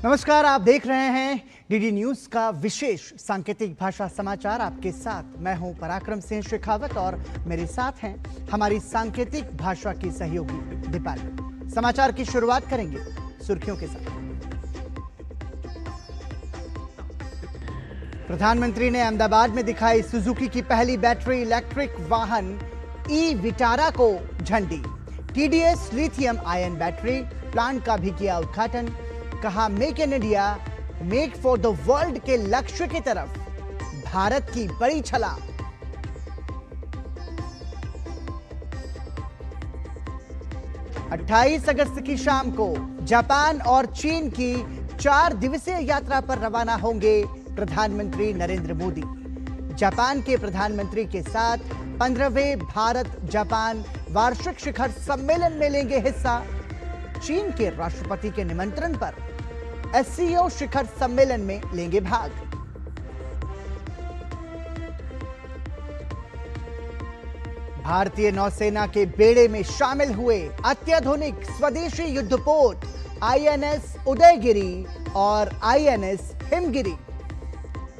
नमस्कार, आप देख रहे हैं डीडी न्यूज का विशेष सांकेतिक भाषा समाचार। आपके साथ मैं हूं पराक्रम सिंह शेखावत और मेरे साथ हैं हमारी सांकेतिक भाषा की सहयोगी दीपाली। समाचार की शुरुआत करेंगे सुर्खियों के साथ। प्रधानमंत्री ने अहमदाबाद में दिखाई सुजुकी की पहली बैटरी इलेक्ट्रिक वाहन ई विटारा को झंडी। TDS lithium ion battery plant का भी किया उद्घाटन। कहा make in India make for the world के लक्ष्य की तरफ भारत की बड़ी छलांग। अट्ठाईस अगस्त की शाम को जापान और चीन की 4 दिवसीय यात्रा पर रवाना होंगे प्रधानमंत्री नरेंद्र मोदी। जापान के प्रधानमंत्री के साथ 15वें भारत जापान वार्षिक शिखर सम्मेलन में लेंगे हिस्सा। चीन के राष्ट्रपति के निमंत्रण पर एससीओ शिखर सम्मेलन में लेंगे भाग। भारतीय नौसेना के बेड़े में शामिल हुए अत्याधुनिक स्वदेशी युद्धपोत आईएनएस उदयगिरी और आईएनएस हिमगिरी।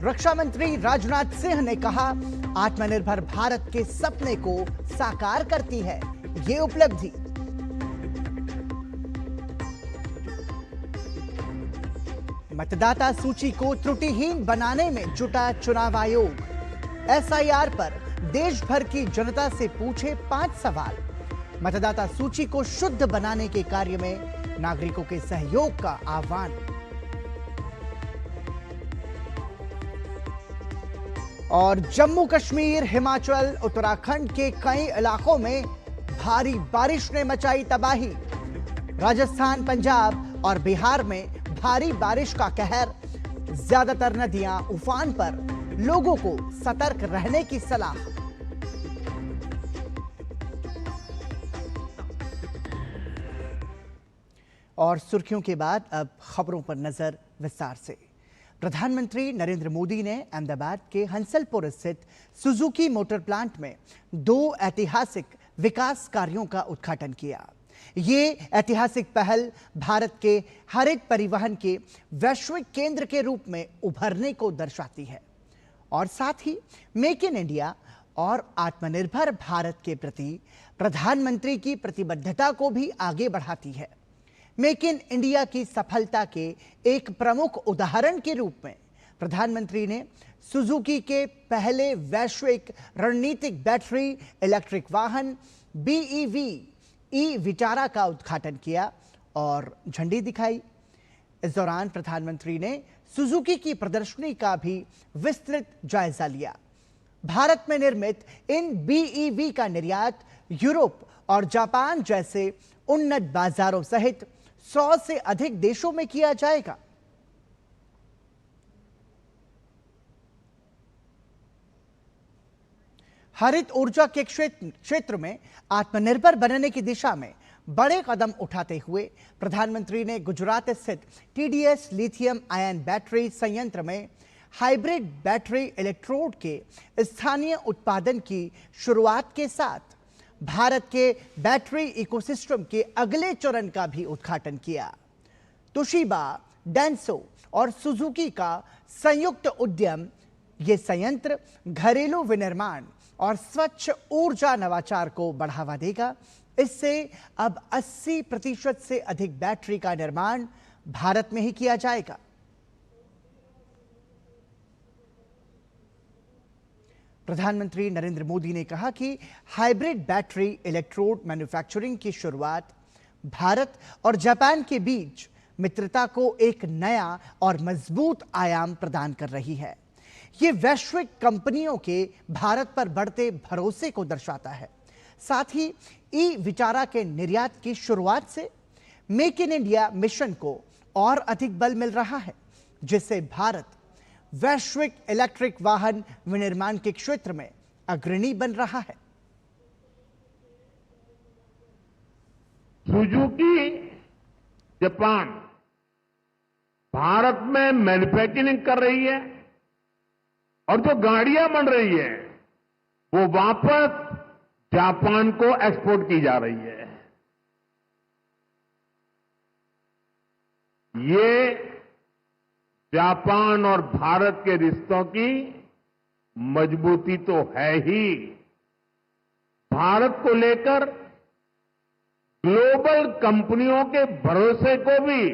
रक्षा मंत्री राजनाथ सिंह ने कहा, आत्मनिर्भर भारत के सपने को साकार करती है ये उपलब्धि। मतदाता सूची को त्रुटिहीन बनाने में जुटा चुनाव आयोग। एसआईआर पर देश भर की जनता से पूछे 5 सवाल। मतदाता सूची को शुद्ध बनाने के कार्य में नागरिकों के सहयोग का आह्वान। और जम्मू कश्मीर, हिमाचल, उत्तराखंड के कई इलाकों में भारी बारिश ने मचाई तबाही। राजस्थान, पंजाब और बिहार में भारी बारिश का कहर। ज्यादातर नदियां उफान पर, लोगों को सतर्क रहने की सलाह। और सुर्खियों के बाद अब खबरों पर नजर विस्तार से। प्रधानमंत्री नरेंद्र मोदी ने अहमदाबाद के हंसलपुर स्थित सुजुकी मोटर प्लांट में 2 ऐतिहासिक विकास कार्यों का उद्घाटन किया। ये ऐतिहासिक पहल भारत के हरित परिवहन के वैश्विक केंद्र के रूप में उभरने को दर्शाती है और साथ ही मेक इन इंडिया और आत्मनिर्भर भारत के प्रति प्रधानमंत्री की प्रतिबद्धता को भी आगे बढ़ाती है। मेक इन इंडिया की सफलता के एक प्रमुख उदाहरण के रूप में प्रधानमंत्री ने सुजुकी के पहले वैश्विक रणनीतिक बैटरी इलेक्ट्रिक वाहन बीईवी ई विटारा का उद्घाटन किया और झंडी दिखाई। इस दौरान प्रधानमंत्री ने सुजुकी की प्रदर्शनी का भी विस्तृत जायजा लिया। भारत में निर्मित इन बीईवी का निर्यात यूरोप और जापान जैसे उन्नत बाजारों सहित 100 से अधिक देशों में किया जाएगा। हरित ऊर्जा के क्षेत्र में आत्मनिर्भर बनने की दिशा में बड़े कदम उठाते हुए प्रधानमंत्री ने गुजरात स्थित टीडीएस लिथियम आयन बैटरी संयंत्र में हाइब्रिड बैटरी इलेक्ट्रोड के स्थानीय उत्पादन की शुरुआत के साथ भारत के बैटरी इकोसिस्टम के अगले चरण का भी उद्घाटन किया। तोशिबा, डेंसो और सुजुकी का संयुक्त उद्यम ये संयंत्र घरेलू विनिर्माण और स्वच्छ ऊर्जा नवाचार को बढ़ावा देगा। इससे अब 80% से अधिक बैटरी का निर्माण भारत में ही किया जाएगा। प्रधानमंत्री नरेंद्र मोदी ने कहा कि हाइब्रिड बैटरी इलेक्ट्रोड मैन्युफैक्चरिंग की शुरुआत भारत और जापान के बीच मित्रता को एक नया और मजबूत आयाम प्रदान कर रही है। ये वैश्विक कंपनियों के भारत पर बढ़ते भरोसे को दर्शाता है। साथ ही ई विटारा के निर्यात की शुरुआत से मेक इन इंडिया मिशन को और अधिक बल मिल रहा है, जिससे भारत वैश्विक इलेक्ट्रिक वाहन विनिर्माण के क्षेत्र में अग्रणी बन रहा है। सुजुकी जापान भारत में मैन्युफैक्चरिंग कर रही है और जो गाड़ियां बन रही है वो वापस जापान को एक्सपोर्ट की जा रही है। ये जापान और भारत के रिश्तों की मजबूती तो है ही, भारत को लेकर ग्लोबल कंपनियों के भरोसे को भी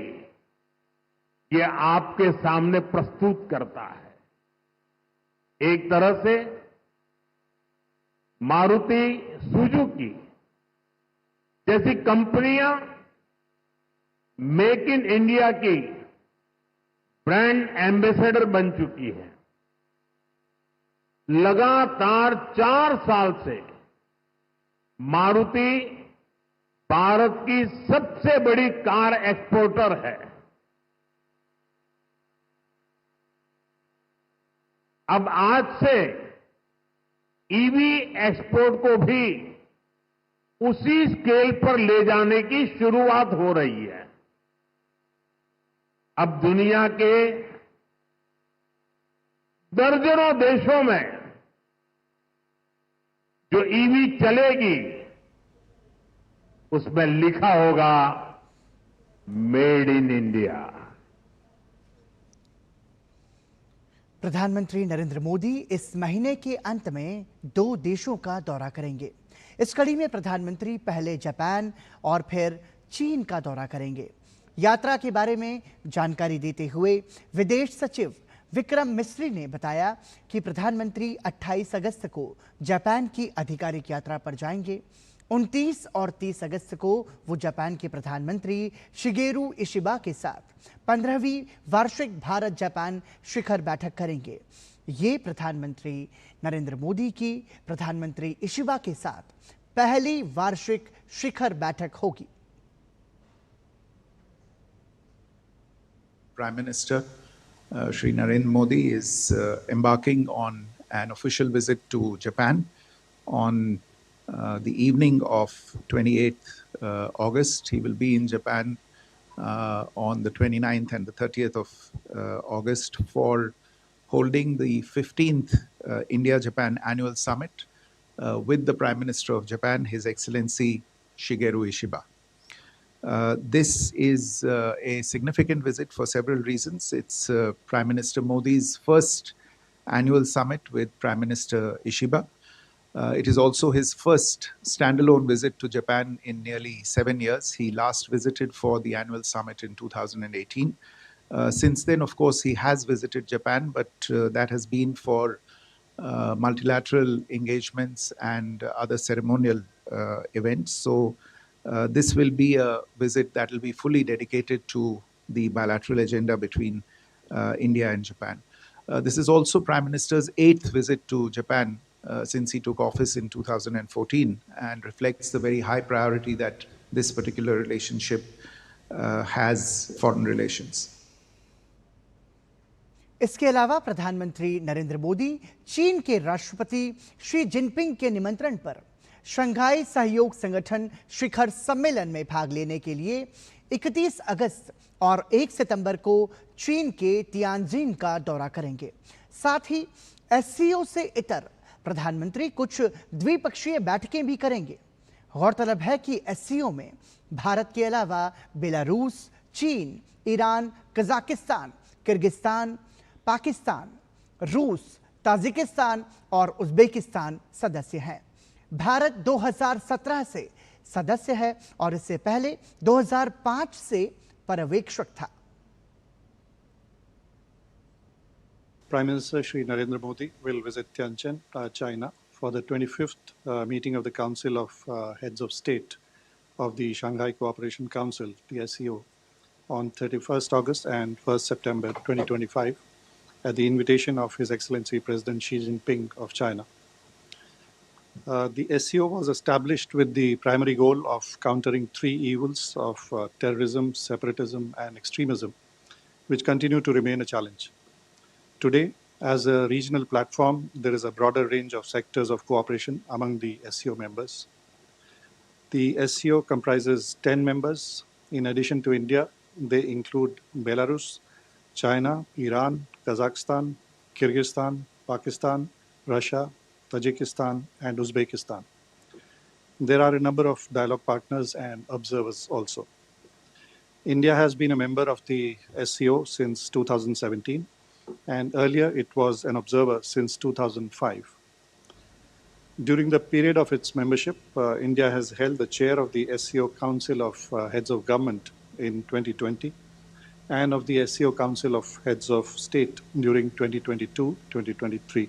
ये आपके सामने प्रस्तुत करता है। एक तरह से मारुति सुजुकी जैसी कंपनियां मेक इन इंडिया की ब्रांड एम्बेसडर बन चुकी है। लगातार 4 साल से मारुति भारत की सबसे बड़ी कार एक्सपोर्टर है। अब आज से ईवी एक्सपोर्ट को भी उसी स्केल पर ले जाने की शुरुआत हो रही है। अब दुनिया के दर्जनों देशों में जो ईवी चलेगी उसमें लिखा होगा मेड इन इंडिया। प्रधानमंत्री नरेंद्र मोदी इस महीने के अंत में 2 देशों का दौरा करेंगे। इस कड़ी में प्रधानमंत्री पहले जापान और फिर चीन का दौरा करेंगे। यात्रा के बारे में जानकारी देते हुए विदेश सचिव विक्रम मिस्री ने बताया कि प्रधानमंत्री 28 अगस्त को जापान की आधिकारिक यात्रा पर जाएंगे। 29 और 30 अगस्त को वो जापान के प्रधानमंत्री शिगेरू इशिबा के साथ 15वीं वार्षिक भारत जापान शिखर बैठक करेंगे। ये प्रधानमंत्री नरेंद्र मोदी की प्रधानमंत्री इशिबा के साथ पहली वार्षिक शिखर बैठक होगी। Prime Minister Shri Narendra Modi is embarking on an official visit to Japan on the evening of 28th August. He will be in Japan on the 29th and the 30th of August for holding the 15th India-Japan Annual Summit with the Prime Minister of Japan, His Excellency Shigeru Ishiba. This is a significant visit for several reasons. It's Prime Minister Modi's first annual summit with Prime Minister Ishiba. It is also his first standalone visit to Japan in nearly 7 years. He last visited for the annual summit in 2018. Since then, of course, he has visited Japan, but that has been for multilateral engagements and other ceremonial events. So this will be a visit that will be fully dedicated to the bilateral agenda between India and Japan. This is also Prime Minister's 8th visit to Japan since he took office in 2014 and reflects the very high priority that this particular relationship has foreign relations. इसके अलावा प्रधानमंत्री नरेंद्र मोदी चीन के राष्ट्रपति Xi Jinping के निमंत्रण पर Shanghai सहयोग संगठन शिखर सम्मेलन में भाग लेने के लिए 31 अगस्त और 1 सितंबर को चीन के तियानजिन का दौरा करेंगे। साथ ही एससीओ से इतर प्रधानमंत्री कुछ द्विपक्षीय बैठकें भी करेंगे। गौरतलब है कि एससीओ में भारत के अलावा बेलारूस, चीन, ईरान, कजाकिस्तान, किर्गिस्तान, पाकिस्तान, रूस, ताजिकिस्तान और उज्बेकिस्तान सदस्य हैं। भारत 2017 से सदस्य है और इससे पहले 2005 से पर्यवेक्षक था। Prime Minister Shri Narendra Modi will visit Tianjin, China, for the 25th meeting of the Council of Heads of State of the Shanghai Cooperation Council, the SCO, on 31st August and 1st September 2025, at the invitation of His Excellency President Xi Jinping of China. The SCO was established with the primary goal of countering 3 evils of terrorism, separatism, and extremism, which continue to remain a challenge. Today, as a regional platform, there is a broader range of sectors of cooperation among the SCO members. The SCO comprises 10 members. In addition to India, They include Belarus, China, Iran, Kazakhstan, Kyrgyzstan, Pakistan, Russia, Tajikistan, and Uzbekistan. There are a number of dialogue partners and observers also. India has been a member of the SCO since 2017, and earlier it was an observer since 2005. During the period of its membership, India has held the chair of the SCO Council of Heads of Government in 2020 and of the SCO Council of Heads of State during 2022-2023.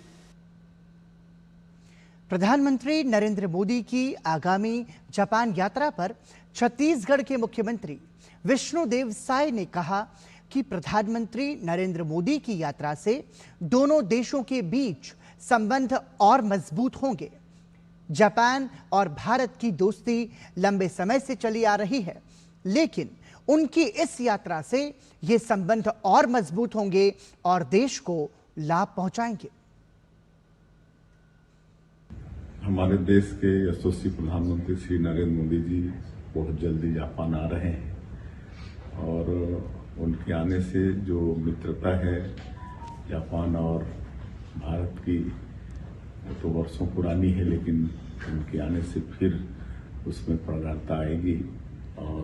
प्रधानमंत्री नरेंद्र मोदी की आगामी Japan यात्रा पर छत्तीसगढ़ के मुख्यमंत्री विष्णुदेव साय ने कहा कि प्रधानमंत्री नरेंद्र मोदी की यात्रा से दोनों देशों के बीच संबंध और मजबूत होंगे। जापान और भारत की दोस्ती लंबे समय से चली आ रही है, लेकिन उनकी इस यात्रा से ये संबंध और मजबूत होंगे और देश को लाभ पहुंचाएंगे। हमारे देश के यशस्वी प्रधानमंत्री श्री नरेंद्र मोदी जी बहुत जल्दी जापान आ रहे हैं और उनके आने से जो मित्रता है जापान और भारत की, तो वर्षों पुरानी है, लेकिन उनके आने से फिर उसमें प्रगाढ़ता आएगी और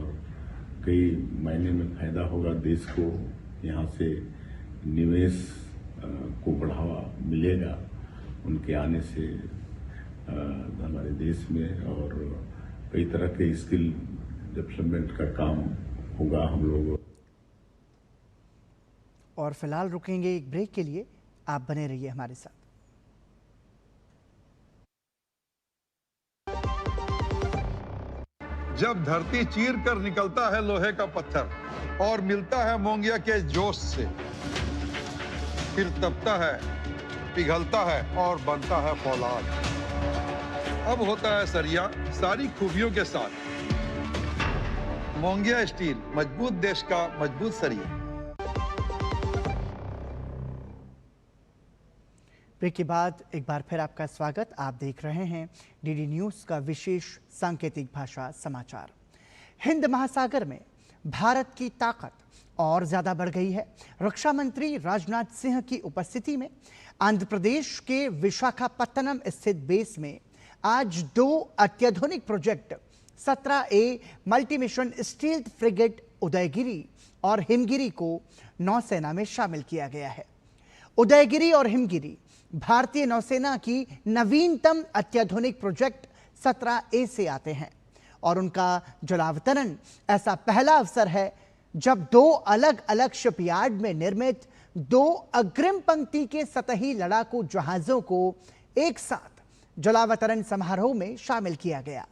कई महीने में फायदा होगा देश को। यहाँ से निवेश को बढ़ावा मिलेगा उनके आने से हमारे देश में, और कई तरह के स्किल डेवलपमेंट का काम होगा हम लोग। और फिलहाल रुकेंगे एक ब्रेक के लिए, आप बने रहिए हमारे साथ। जब धरती चीर कर निकलता है लोहे का पत्थर और मिलता है मोंगिया के जोश से, फिर तपता है, पिघलता है और बनता है फौलाद। अब होता है सरिया सारी खूबियों के साथ। मोंगिया स्टील, मजबूत देश का मजबूत सरिया। ब्रेक के बाद एक बार फिर आपका स्वागत। आप देख रहे हैं डीडी न्यूज का विशेष सांकेतिक भाषा समाचार। हिंद महासागर में भारत की ताकत और ज्यादा बढ़ गई है। रक्षा मंत्री राजनाथ सिंह की उपस्थिति में आंध्र प्रदेश के विशाखापत्तनम स्थित बेस में आज 2 अत्याधुनिक project 17A multi mission stealth frigate Udaygiri और हिमगिरी को नौसेना में शामिल किया गया है। उदयगिरी और हिमगिरी भारतीय नौसेना की नवीनतम अत्याधुनिक प्रोजेक्ट 17A से आते हैं और उनका जलावतरण ऐसा पहला अवसर है जब 2 अलग अलग शिपयार्ड में निर्मित 2 अग्रिम पंक्ति के सतही लड़ाकू जहाजों को एक साथ जलावतरण समारोह में शामिल किया गया।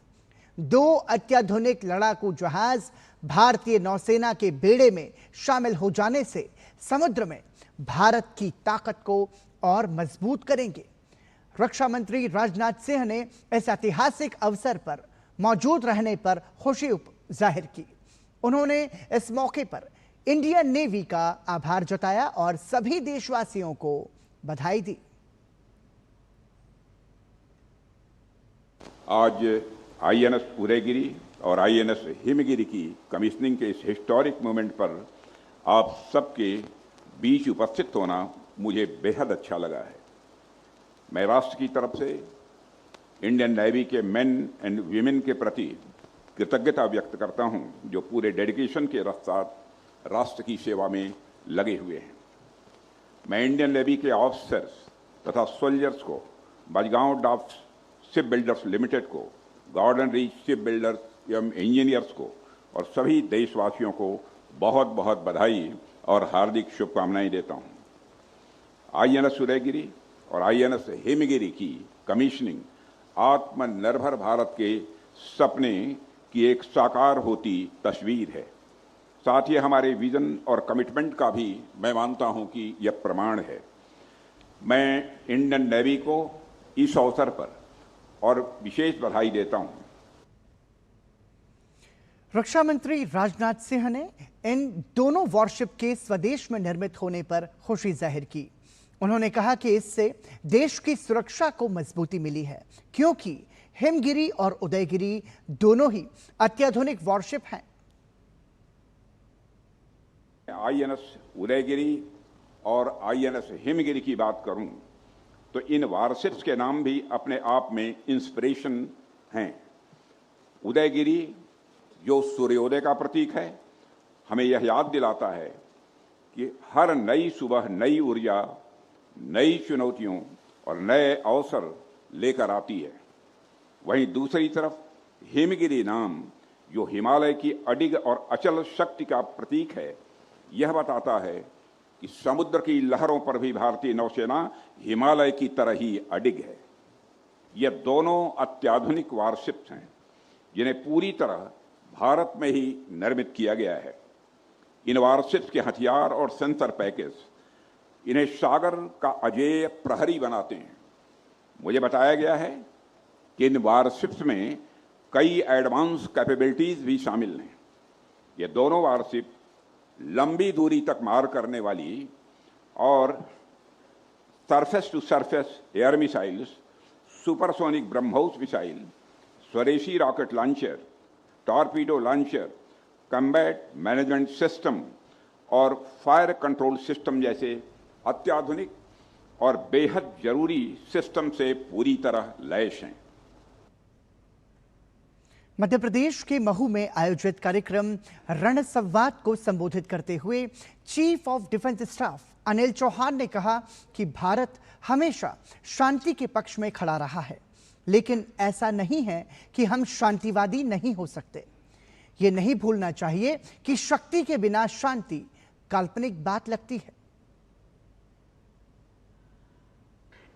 2 अत्याधुनिक लड़ाकू जहाज भारतीय नौसेना के बेड़े में शामिल हो जाने से समुद्र में भारत की ताकत को और मजबूत करेंगे। रक्षा मंत्री राजनाथ सिंह ने इस ऐतिहासिक अवसर पर मौजूद रहने पर खुशी जाहिर की। उन्होंने इस मौके पर इंडियन नेवी का आभार जताया और सभी देशवासियों को बधाई दी। आज आईएनएस उदयगिरी और आईएनएस हिमगिरी की कमीशनिंग के इस हिस्टोरिक मोमेंट पर आप सबके बीच उपस्थित होना मुझे बेहद अच्छा लगा है। मैं राष्ट्र की तरफ से इंडियन नेवी के मेन एंड वीमेन के प्रति कृतज्ञता व्यक्त करता हूं, जो पूरे डेडिकेशन के साथ राष्ट्र की सेवा में लगे हुए हैं। मैं इंडियन नेवी के ऑफिसर्स तथा सोल्जर्स को, Mazagon dock ship builders limited को, गॉर्डन रीच शिप बिल्डर्स एवं इंजीनियर्स को और सभी देशवासियों को बहुत बहुत बधाई और हार्दिक शुभकामनाएं देता हूं। आईएनएस उदयगिरी और आईएनएस हिमगिरी की कमीशनिंग आत्मनिर्भर भारत के सपने की एक साकार होती तस्वीर है। साथ ही हमारे विजन और कमिटमेंट का भी मैं मानता हूं कि यह प्रमाण है। मैं इंडियन नेवी को इस अवसर पर और विशेष बधाई देता हूं। रक्षा मंत्री राजनाथ सिंह ने इन दोनों वॉरशिप के स्वदेश में निर्मित होने पर खुशी जाहिर की। उन्होंने कहा कि इससे देश की सुरक्षा को मजबूती मिली है, क्योंकि हिमगिरी और उदयगिरी दोनों ही अत्याधुनिक वॉरशिप हैं। आईएनएस उदयगिरी और आईएनएस हिमगिरी की बात करूं तो इन वारशिप्स के नाम भी अपने आप में इंस्पिरेशन हैं। उदयगिरी जो सूर्योदय का प्रतीक है, हमें यह याद दिलाता है कि हर नई सुबह नई ऊर्जा, नई चुनौतियों और नए अवसर लेकर आती है। वहीं दूसरी तरफ हिमगिरी नाम जो हिमालय की अडिग और अचल शक्ति का प्रतीक है, यह बताता है कि समुद्र की लहरों पर भी भारतीय नौसेना हिमालय की तरह ही अडिग है। ये दोनों अत्याधुनिक वारशिप्स हैं जिन्हें पूरी तरह भारत में ही निर्मित किया गया है। इन वारशिप्स के हथियार और सेंसर पैकेज इन्हें सागर का अजेय प्रहरी बनाते हैं। मुझे बताया गया है कि इन वारशिप्स में कई एडवांस कैपेबिलिटीज भी शामिल हैं। ये दोनों वारशिप लंबी दूरी तक मार करने वाली और surface to surface air missiles, supersonic BrahMos missile, स्वदेशी rocket launcher, torpedo launcher, combat management system और फायर कंट्रोल सिस्टम जैसे अत्याधुनिक और बेहद जरूरी सिस्टम से पूरी तरह लैस हैं। मध्य प्रदेश के महू में आयोजित कार्यक्रम रण संवाद को संबोधित करते हुए chief of defence staff Anil Chauhan ने कहा कि भारत हमेशा शांति के पक्ष में खड़ा रहा है, लेकिन ऐसा नहीं है कि हम शांतिवादी नहीं हो सकते। ये नहीं भूलना चाहिए कि शक्ति के बिना शांति काल्पनिक बात लगती है।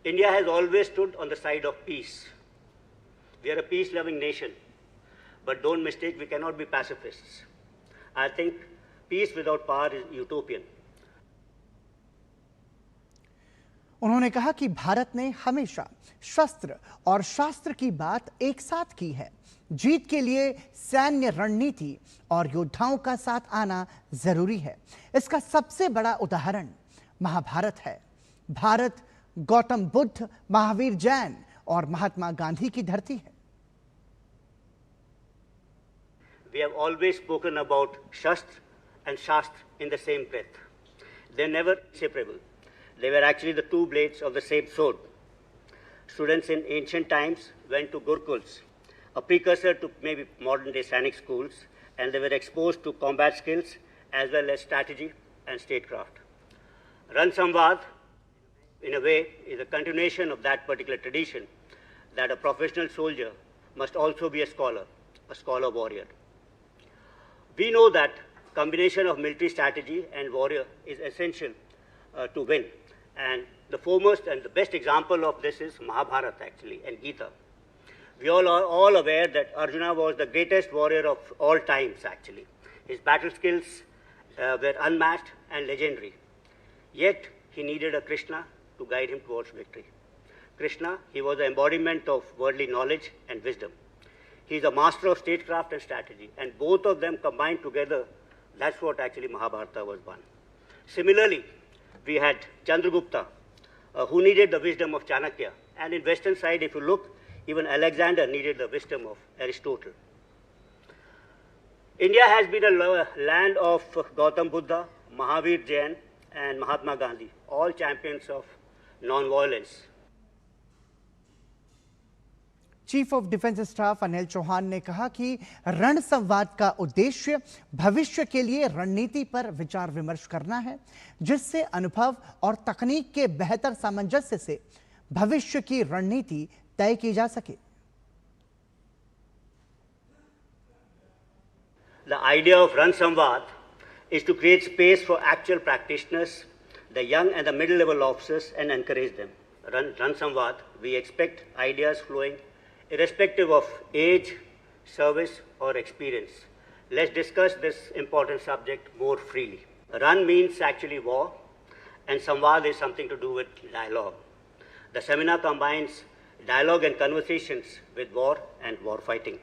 India has always stood on the side of peace. We are a peace-loving nation, but don't mistake, we cannot be pacifists. I think peace without power is utopian. उन्होंने कहा कि भारत ने हमेशा शस्त्र और शास्त्र की बात एक साथ की है। जीत के लिए सैन्य रणनीति और योद्धाओं का साथ आना जरूरी है। इसका सबसे बड़ा उदाहरण महाभारत है। भारत गौतम बुद्ध, महावीर जैन और महात्मा गांधी की धरती है। We have always spoken about Shastra and Shastra in the same breath. They're never separable. They were actually the two blades of the same sword. Students in ancient times went to Gurukuls, a precursor to maybe modern-day Sainik schools, and they were exposed to combat skills as well as strategy and statecraft. Ran Samvad, in a way, is a continuation of that particular tradition, that a professional soldier must also be a scholar warrior. We know that combination of military strategy and warrior is essential to win. And the foremost and the best example of this is Mahabharata, actually, and Gita. We all are all aware that Arjuna was the greatest warrior of all times, actually. His battle skills were unmatched and legendary. Yet, he needed a Krishna to guide him towards victory. Krishna, he was the embodiment of worldly knowledge and wisdom. He is a master of statecraft and strategy, and both of them combined together, that's what actually Mahabharata was won. Similarly, we had Chandragupta, who needed the wisdom of Chanakya. And in western side, if you look, even Alexander needed the wisdom of Aristotle. India has been a land of Gautam Buddha, Mahavir Jain, and Mahatma Gandhi, all champions of non-violence. Chief of defence staff Anil Chauhan ने कहा कि रण संवाद का उद्देश्य भविष्य के लिए रणनीति पर विचार विमर्श करना है, जिससे अनुभव और तकनीक के बेहतर सामंजस्य से भविष्य की रणनीति तय की जा सके। The idea of Ran Samvad is to create space for actual practitioners, the young and the middle level officers, and encourage them. Ran Samvad, we expect ideas flowing irrespective of age, service, or experience. Let's discuss this important subject more freely. Run means actually war, and Samvad is something to do with dialogue. The seminar combines dialogue and conversations with war and war fighting.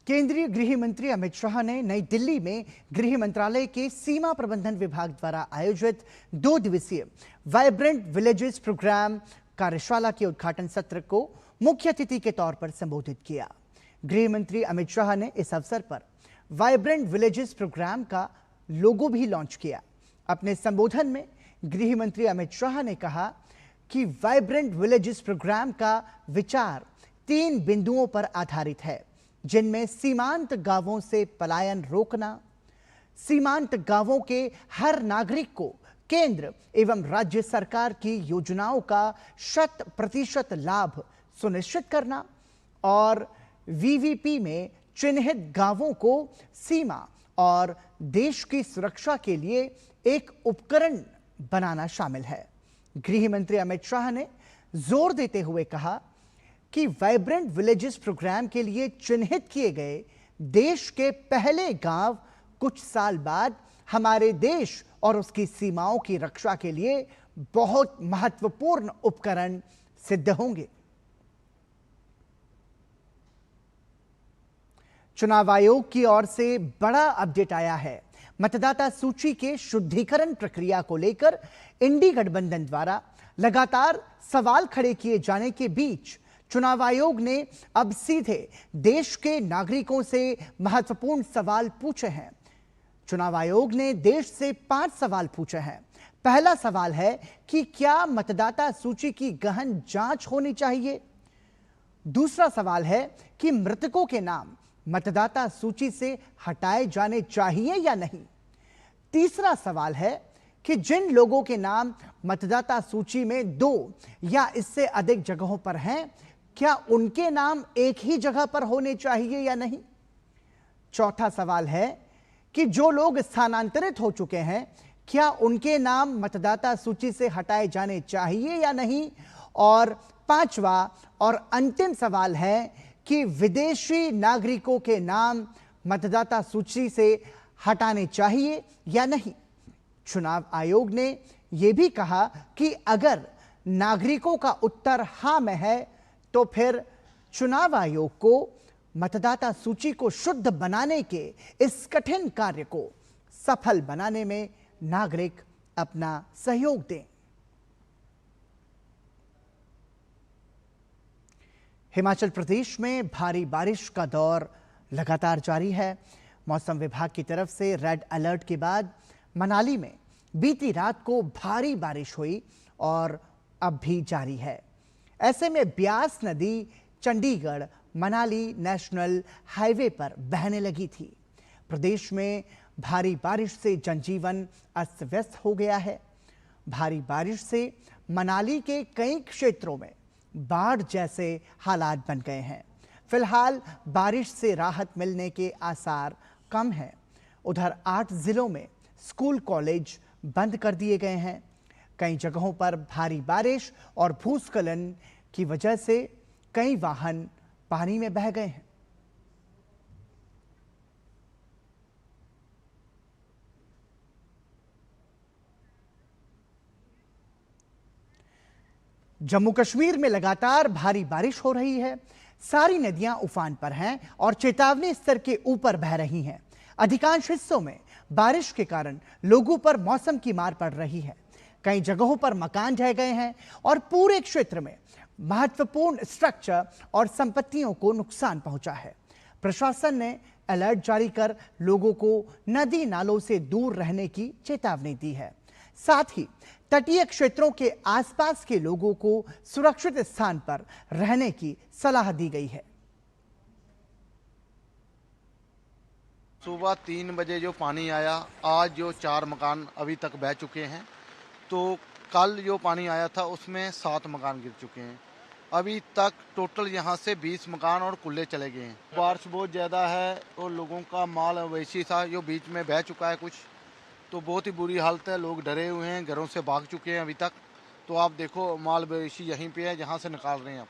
केंद्रीय गृह मंत्री अमित शाह ने नई दिल्ली में गृह मंत्रालय के सीमा प्रबंधन विभाग द्वारा आयोजित 2 दिवसीय वाइब्रेंट विलेजेस प्रोग्राम कार्यशाला के उद्घाटन सत्र को मुख्य अतिथि के तौर पर संबोधित किया। गृह मंत्री अमित शाह ने इस अवसर पर वाइब्रेंट विलेजेस प्रोग्राम का लोगो भी लॉन्च किया। अपने संबोधन में गृह मंत्री अमित शाह ने कहा कि वाइब्रेंट विलेजेस प्रोग्राम का विचार 3 बिंदुओं पर आधारित है, जिनमें सीमांत गांवों से पलायन रोकना, सीमांत गांवों के हर नागरिक को केंद्र एवं राज्य सरकार की योजनाओं का 100% लाभ सुनिश्चित करना और वीवीपी में चिन्हित गांवों को सीमा और देश की सुरक्षा के लिए एक उपकरण बनाना शामिल है। गृह मंत्री अमित शाह ने जोर देते हुए कहा कि वाइब्रेंट विलेजेस प्रोग्राम के लिए चिन्हित किए गए देश के पहले गांव कुछ साल बाद हमारे देश और उसकी सीमाओं की रक्षा के लिए बहुत महत्वपूर्ण उपकरण सिद्ध होंगे। चुनाव आयोग की ओर से बड़ा अपडेट आया है। मतदाता सूची के शुद्धिकरण प्रक्रिया को लेकर इंडी गठबंधन द्वारा लगातार सवाल खड़े किए जाने के बीच चुनाव आयोग ने अब सीधे देश के नागरिकों से महत्वपूर्ण सवाल पूछे हैं। चुनाव आयोग ने देश से 5 सवाल पूछे हैं। पहला सवाल है कि क्या मतदाता सूची की गहन जांच होनी चाहिए। दूसरा सवाल है कि मृतकों के नाम मतदाता सूची से हटाए जाने चाहिए या नहीं। तीसरा सवाल है कि जिन लोगों के नाम मतदाता सूची में 2 या इससे अधिक जगहों पर हैं, क्या उनके नाम एक ही जगह पर होने चाहिए या नहीं। चौथा सवाल है कि जो लोग स्थानांतरित हो चुके हैं, क्या उनके नाम मतदाता सूची से हटाए जाने चाहिए या नहीं। और 5वां और अंतिम सवाल है कि विदेशी नागरिकों के नाम मतदाता सूची से हटाने चाहिए या नहीं। चुनाव आयोग ने यह भी कहा कि अगर नागरिकों का उत्तर हां में है तो फिर चुनाव आयोग को मतदाता सूची को शुद्ध बनाने के इस कठिन कार्य को सफल बनाने में नागरिक अपना सहयोग दें। हिमाचल प्रदेश में भारी बारिश का दौर लगातार जारी है। मौसम विभाग की तरफ से रेड अलर्ट के बाद मनाली में बीती रात को भारी बारिश हुई और अब भी जारी है। ऐसे में ब्यास नदी चंडीगढ़ मनाली नेशनल हाईवे पर बहने लगी थी। प्रदेश में भारी बारिश से जनजीवन अस्त व्यस्त हो गया है। भारी बारिश से मनाली के कई क्षेत्रों में बाढ़ जैसे हालात बन गए हैं। फिलहाल बारिश से राहत मिलने के आसार कम हैं। उधर 8 जिलों में स्कूल कॉलेज बंद कर दिए गए हैं। कई जगहों पर भारी बारिश और भूस्खलन की वजह से कई वाहन पानी में बह गए हैं। जम्मू कश्मीर में लगातार भारी बारिश हो रही है। सारी नदियां उफान पर हैं और चेतावनी स्तर के ऊपर बह रही हैं। अधिकांश हिस्सों में बारिश के कारण लोगों पर मौसम की मार पड़ रही है। कई जगहों पर मकान ढह गए हैं और पूरे क्षेत्र में महत्वपूर्ण स्ट्रक्चर और संपत्तियों को नुकसान पहुंचा है। प्रशासन ने अलर्ट जारी कर लोगों को नदी नालों से दूर रहने की चेतावनी दी है। साथ ही तटीय क्षेत्रों के आसपास के लोगों को सुरक्षित स्थान पर रहने की सलाह दी गई है। सुबह 3 बजे जो पानी आया, आज जो 4 मकान अभी तक बह चुके हैं, तो कल जो पानी आया था उसमें 7 मकान गिर चुके हैं। अभी तक टोटल यहाँ से 20 मकान और कुल्ले चले गए हैं। बारिश बहुत ज़्यादा है और लोगों का माल मवेशी था जो बीच में बह चुका है कुछ, तो बहुत ही बुरी हालत है। लोग डरे हुए हैं, घरों से भाग चुके हैं अभी तक। तो आप देखो माल मवेशी यहीं पे है जहाँ से निकाल रहे हैं आप।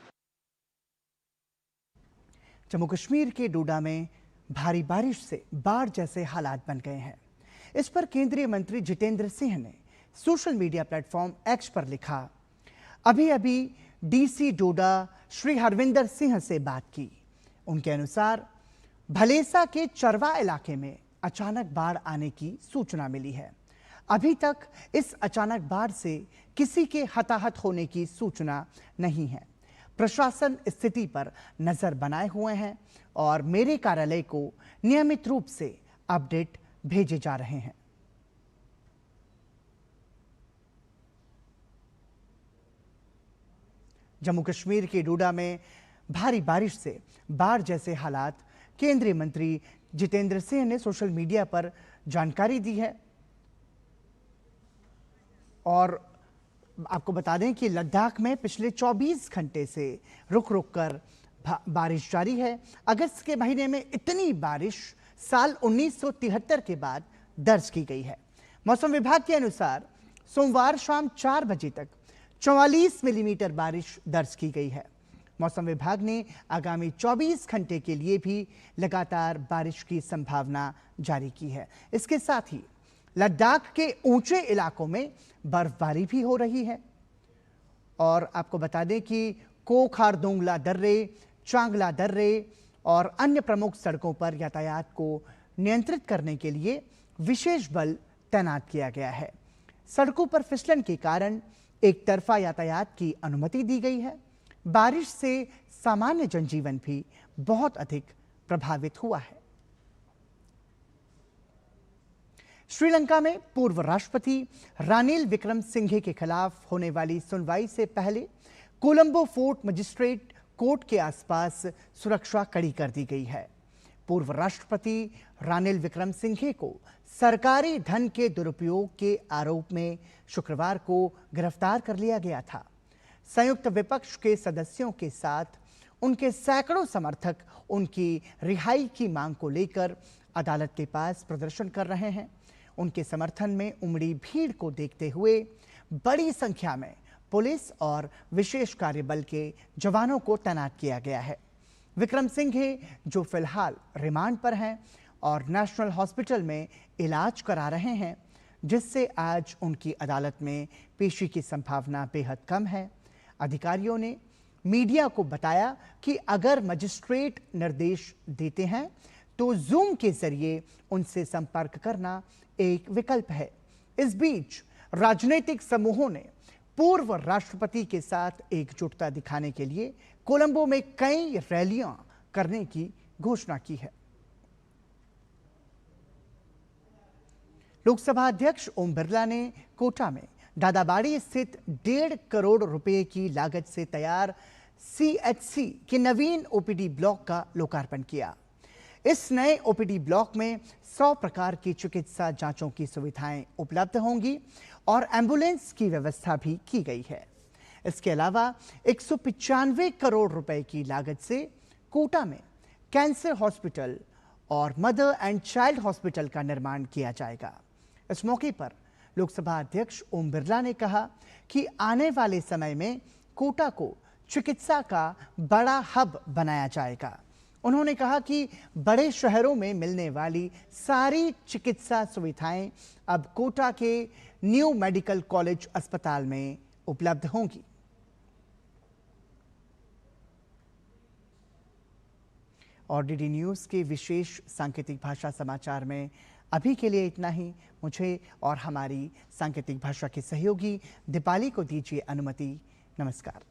जम्मू कश्मीर के डोडा में भारी बारिश से बाढ़ जैसे हालात बन गए हैं। इस पर केंद्रीय मंत्री जितेंद्र सिंह ने सोशल मीडिया प्लेटफॉर्म एक्स पर लिखा, अभी डीसी डोडा श्री हरविंदर सिंह से बात की। उनके अनुसार भलेसा के चरवा इलाके में अचानक बाढ़ आने की सूचना मिली है। अभी तक इस अचानक बाढ़ से किसी के हताहत होने की सूचना नहीं है। प्रशासन स्थिति पर नजर बनाए हुए हैं। और मेरे कार्यालय को नियमित रूप से अपडेट भेजे जा रहे हैं। जम्मू कश्मीर के डोडा में भारी बारिश से बाढ़ जैसे हालात, केंद्रीय मंत्री जितेंद्र सिंह ने सोशल मीडिया पर जानकारी दी है। और आपको बता दें कि लद्दाख में पिछले 24 घंटे से रुक रुक कर बारिश जारी है। अगस्त के महीने में इतनी बारिश साल 1973 के बाद दर्ज की गई है। मौसम विभाग के अनुसार सोमवार शाम 4 बजे तक 44 मिलीमीटर बारिश दर्ज की गई है। मौसम विभाग ने आगामी 24 घंटे के लिए भी लगातार बारिश की संभावना जारी की है। इसके साथ ही लद्दाख के ऊंचे इलाकों में बर्फबारी भी हो रही है। और आपको बता दें कि कोखारदोंगला दर्रे, चांगला दर्रे और अन्य प्रमुख सड़कों पर यातायात को नियंत्रित करने के लिए विशेष बल तैनात किया गया है। सड़कों पर फिसलन के कारण एक तरफा यातायात की अनुमति दी गई है। बारिश से सामान्य जनजीवन भी बहुत अधिक प्रभावित हुआ है। श्रीलंका में पूर्व राष्ट्रपति रानिल विक्रमसिंघे के खिलाफ होने वाली सुनवाई से पहले कोलंबो फोर्ट मजिस्ट्रेट कोर्ट के आसपास सुरक्षा कड़ी कर दी गई है। पूर्व राष्ट्रपति रानिल विक्रमसिंघे को सरकारी धन के दुरुपयोग के आरोप में शुक्रवार को गिरफ्तार कर लिया गया था। संयुक्त विपक्ष के सदस्यों के साथ उनके सैकड़ों समर्थक उनकी रिहाई की मांग को लेकर अदालत के पास प्रदर्शन कर रहे हैं। उनके समर्थन में उमड़ी भीड़ को देखते हुए बड़ी संख्या में पुलिस और विशेष कार्यबल के जवानों को तैनात किया गया है। विक्रमसिंघे, जो फिलहाल रिमांड पर हैं और नेशनल हॉस्पिटल में इलाज करा रहे हैं, जिससे आज उनकी अदालत में पेशी की संभावना बेहद कम है। अधिकारियों ने मीडिया को बताया कि अगर मजिस्ट्रेट निर्देश देते हैं तो जूम के जरिए उनसे संपर्क करना एक विकल्प है। इस बीच राजनीतिक समूहों ने पूर्व राष्ट्रपति के साथ एकजुटता दिखाने के लिए कोलंबो में कई रैलियां करने की घोषणा की है। लोकसभा अध्यक्ष ओम बिरला ने कोटा में दादाबाड़ी स्थित 1.5 करोड़ रुपए की लागत से तैयार CHC के नवीन OPD ब्लॉक का लोकार्पण किया। इस नए OPD ब्लॉक में 100 प्रकार की चिकित्सा जांचों की सुविधाएं उपलब्ध होंगी और एम्बुलेंस की व्यवस्था भी की गई है। इसके अलावा 195 करोड़ रुपए की लागत से कोटा में कैंसर हॉस्पिटल और मदर एंड चाइल्ड हॉस्पिटल का निर्माण किया जाएगा। इस मौके पर लोकसभा अध्यक्ष ओम बिरला ने कहा कि आने वाले समय में कोटा को चिकित्सा का बड़ा हब बनाया जाएगा। उन्होंने कहा कि बड़े शहरों में मिलने वाली सारी चिकित्सा सुविधाएं अब कोटा के न्यू मेडिकल कॉलेज अस्पताल में उपलब्ध होंगी। और डीडी न्यूज़ के विशेष सांकेतिक भाषा समाचार में अभी के लिए इतना ही। मुझे और हमारी सांकेतिक भाषा के सहयोगी दीपाली को दीजिए अनुमति। नमस्कार।